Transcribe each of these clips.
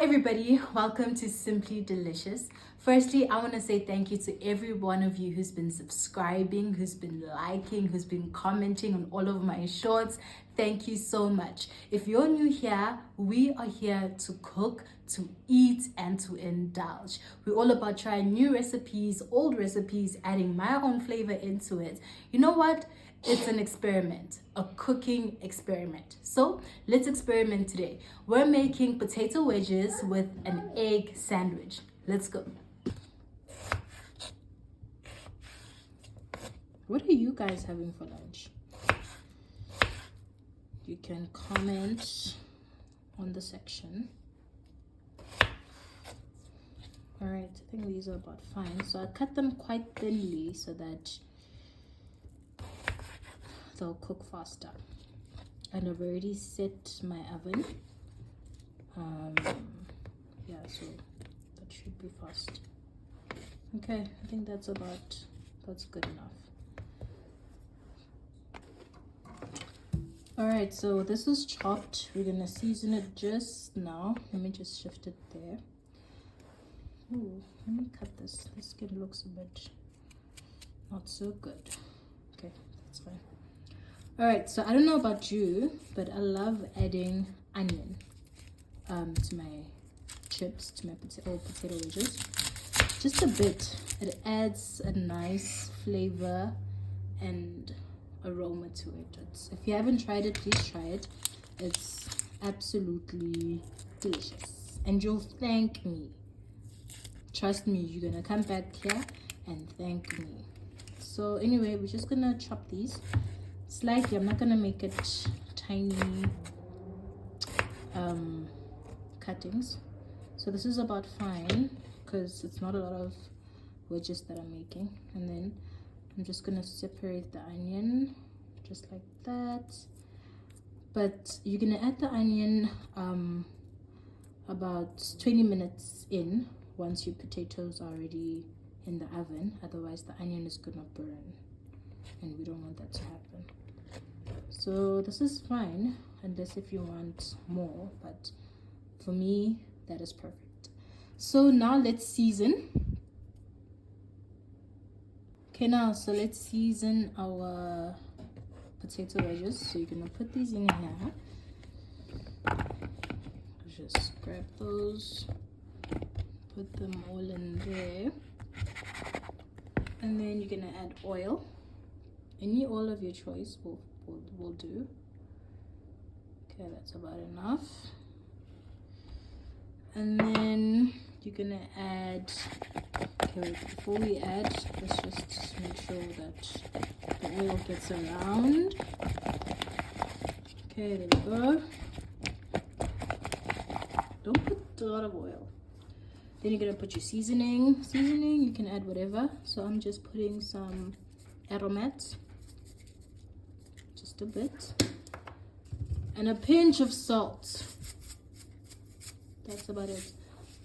Hi everybody, welcome to Simply Delicious. Firstly, I want to say thank you to every one of you who's been subscribing, who's been liking, who's been commenting on all of my shorts. Thank you so much. If you're new here, we are here to cook, to eat, and to indulge. We're all about trying new recipes, old recipes, adding my own flavor into it. You know what? It's an experiment, a cooking experiment. So let's experiment today. We're making potato wedges with an egg sandwich. Let's go. What are you guys having for lunch? You can comment on the section. All right, I think these are about fine. So I cut them quite thinly so that they'll cook faster. And I've already set my oven. Yeah, so that should be fast. Okay, I think that's good enough. All right, so this is chopped. We're gonna season it just now. Let me just shift it there. Ooh, let me cut this. This skin looks a bit not so good. Okay, that's fine. All right, so I don't know about you, but I love adding onion to my chips, to my potato wedges. Just a bit. It adds a nice flavor and aroma to it. If you haven't tried it, please try it. It's absolutely delicious, and you'll thank me. Trust me, you're gonna come back here and thank me. So anyway, we're just gonna chop these slightly. I'm not gonna make it tiny cuttings. So this is about fine because it's not a lot of wedges that I'm making. And then I'm just gonna separate the onion just like that. But you're gonna add the onion about 20 minutes in, once your potatoes are already in the oven. Otherwise the onion is gonna burn, and we don't want that to happen. So this is fine, unless if you want more, but for me that is perfect. So now let's season. Okay, now so let's season our potato wedges. So you're gonna put these in here. Just grab those, put them all in there, and then you're gonna add oil. Any oil of your choice will do. Okay, that's about enough. And then you're gonna add, okay, before we add, let's just make sure that the oil gets around. Okay, there we go. Don't put a lot of oil. Then you're gonna put your seasoning. You can add whatever. So I'm just putting some aromat, just a bit, and a pinch of salt. That's about it.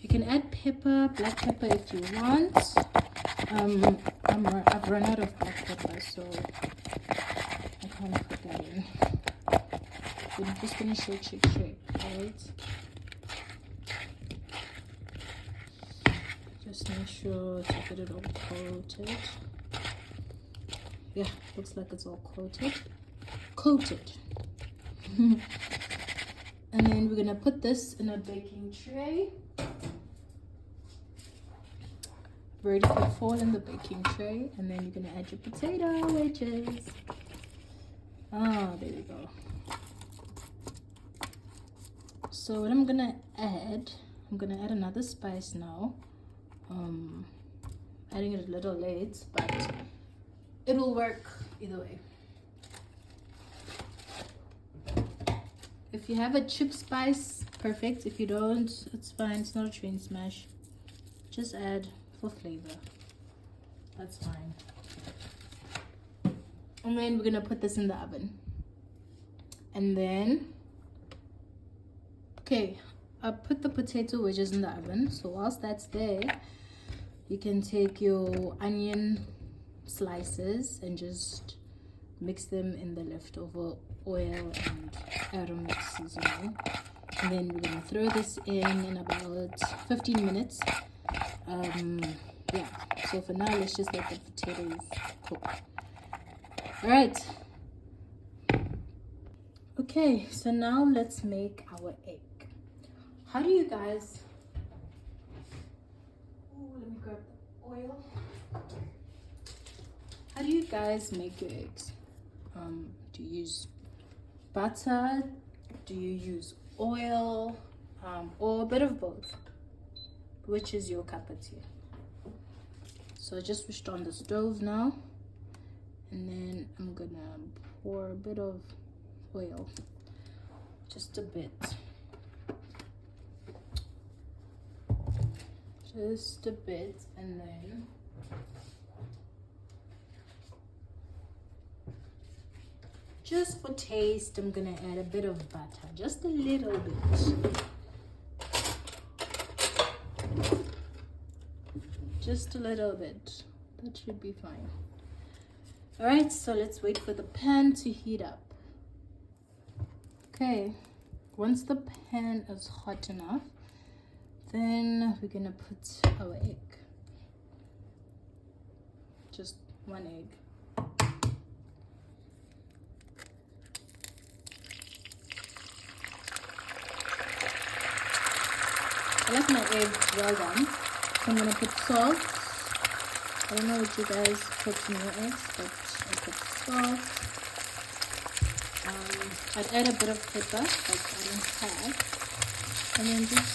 You can add pepper, black pepper if you want. I've run out of black pepper, so I can't put that in. So I'm just gonna shake, right? Just make sure to get it all coated. Yeah, looks like it's all coated. And then we're gonna put this in a baking tray. I've already put 4 in the baking tray, and then you're gonna add your potato wedges. Ah, there we go. So what I'm gonna add another spice now. Adding it a little late, but it will work either way. If you have a chip spice, perfect. If you don't, it's fine. It's not a train smash. Just add for flavor. That's fine. And then we're gonna put this in the oven. And then, okay, I put the potato wedges in the oven. So whilst that's there, you can take your onion slices and just mix them in the leftover oil and aromatic seasoning. And then we're gonna throw this in about 15 minutes. Yeah, so for now let's just let the potatoes cook. All right, okay, so now let's make our egg. How do you guys, let me grab the oil. How do you guys make your eggs? Do you use butter? Do you use oil? Or a bit of both? Which is your cup of tea? So I just switched on the stove now, and then I'm gonna pour a bit of oil, just a bit, and then just for taste I'm gonna add a bit of butter, just a little bit. Just a little bit, that should be fine. All right, so let's wait for the pan to heat up. Okay, once the pan is hot enough, then we're gonna put our egg, just one egg. I like my egg well done. So I'm gonna put salt. I don't know what you guys put in your eggs, but I put salt. I'd add a bit of pepper, like I don't have, and then just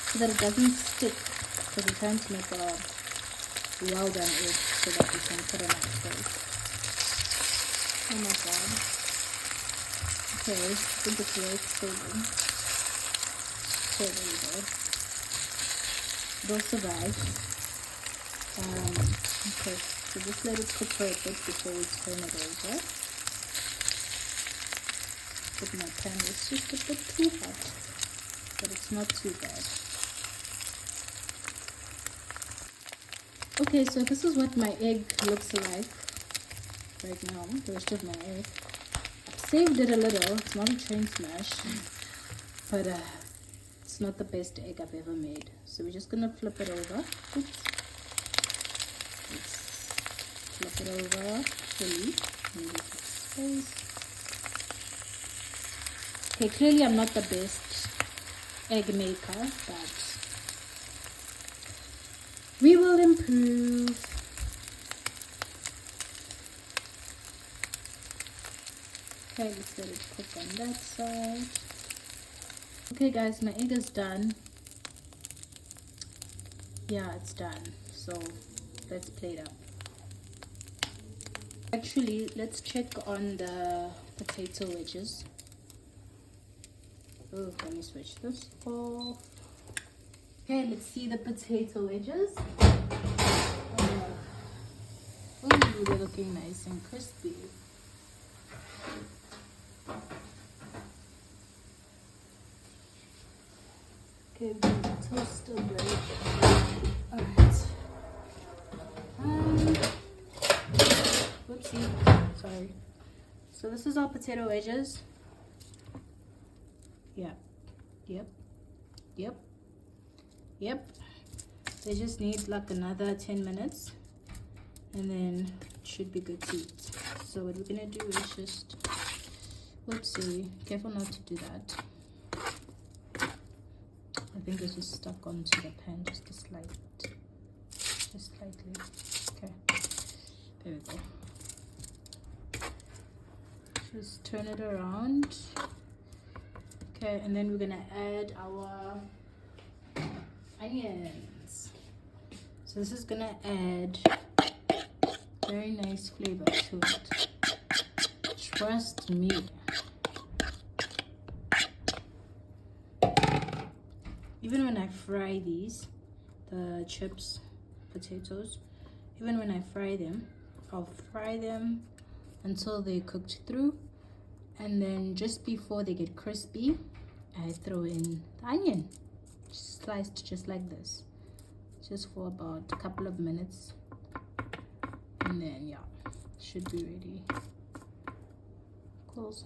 so that it doesn't stick, because we're trying to make a well done egg so that we can put on our plate. Oh my god. Okay, I think it's very stable. Okay, there you go. It'll survive. Okay, so just let it cook for a bit before we turn it over. But my pan is just a bit too hot, but it's not too bad. Okay, so this is what my egg looks like right now, the rest of my egg. I've saved it a little, it's not a train smash, but it's not the best egg I've ever made. So we're just gonna flip it over. Oops. Let's flip it over fully. Space. Okay, clearly I'm not the best egg maker, but we will improve. Okay, let's let it cook on that side. Okay guys, my egg is done. Yeah, it's done. So let's plate up. Actually, let's check on the potato wedges. Oh, let me switch this off. Okay, let's see the potato wedges. Oh, they're looking nice and crispy. Okay, toaster bread. Alright. Whoopsie. Sorry. So this is our potato wedges. Yep. They just need like another 10 minutes and then it should be good to eat. So what we're gonna do is just, whoopsie, careful not to do that. I think it's just stuck onto the pan just slightly. Okay, there we go. Just turn it around. Okay, and then we're gonna add our onions. So this is gonna add very nice flavor to it. Trust me. Even when I fry these, the chips, potatoes, even when I fry them, I'll fry them until they're cooked through, and then just before they get crispy, I throw in the onion, sliced just like this, just for about a couple of minutes, and then yeah, it should be ready. Close.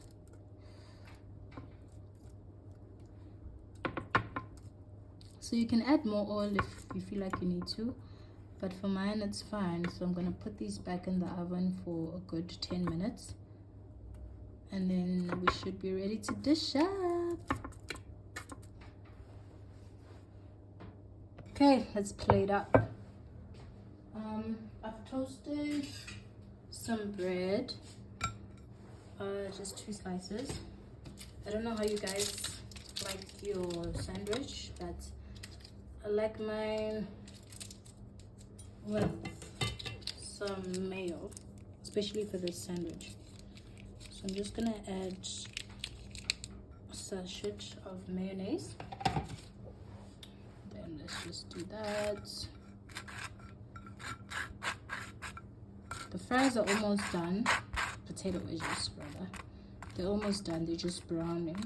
So you can add more oil if you feel like you need to, but for mine it's fine. So I'm gonna put these back in the oven for a good 10 minutes, and then we should be ready to dish up. Okay, let's plate up. I've toasted some bread, just 2 slices. I don't know how you guys like your sandwich, but I like mine with some mayo, especially for this sandwich. So I'm just gonna add a sachet of mayonnaise. Then let's just do that. The fries are almost done. Potato wedges, rather. They're almost done. They're just browning.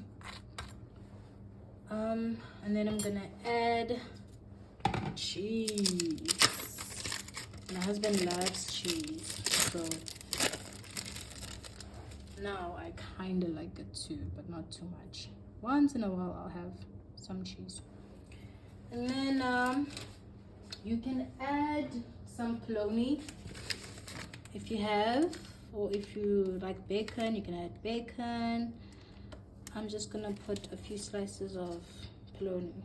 And then I'm gonna add cheese. My husband loves cheese, so now I kind of like it too, but not too much. Once in a while I'll have some cheese. And then you can add some polony if you have, or if you like bacon, you can add bacon. I'm just gonna put a few slices of polony.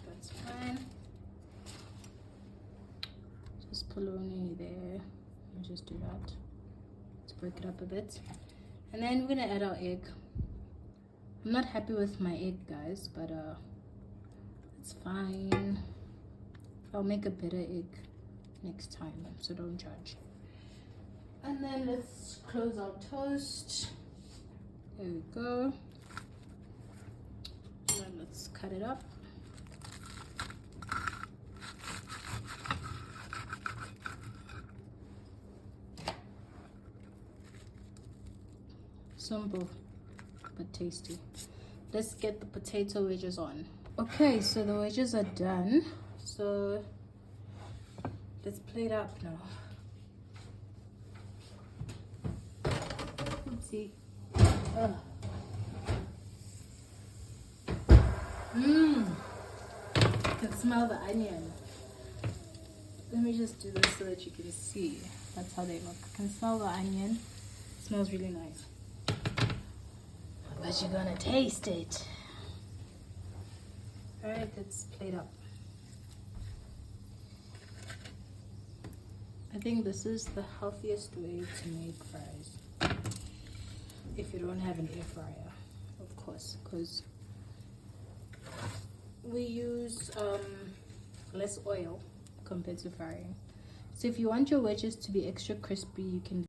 That's fine. Just polony there. I'll just do that. Let's break it up a bit. And then we're gonna add our egg. I'm not happy with my egg, guys, but it's fine. I'll make a better egg next time, so don't judge. And then let's close our toast. There we go. And then let's cut it up. Simple but tasty. Let's get the potato wedges on. Okay, so the wedges are done. So let's plate up now. Oopsie. I can smell the onion. Let me just do this so that you can see. That's how they look. I can smell the onion. It smells really nice. But you're gonna taste it. Alright, let's plate up. I think this is the healthiest way to make fries. If you don't have an air fryer, of course, because we use less oil compared to frying. So if you want your wedges to be extra crispy, you can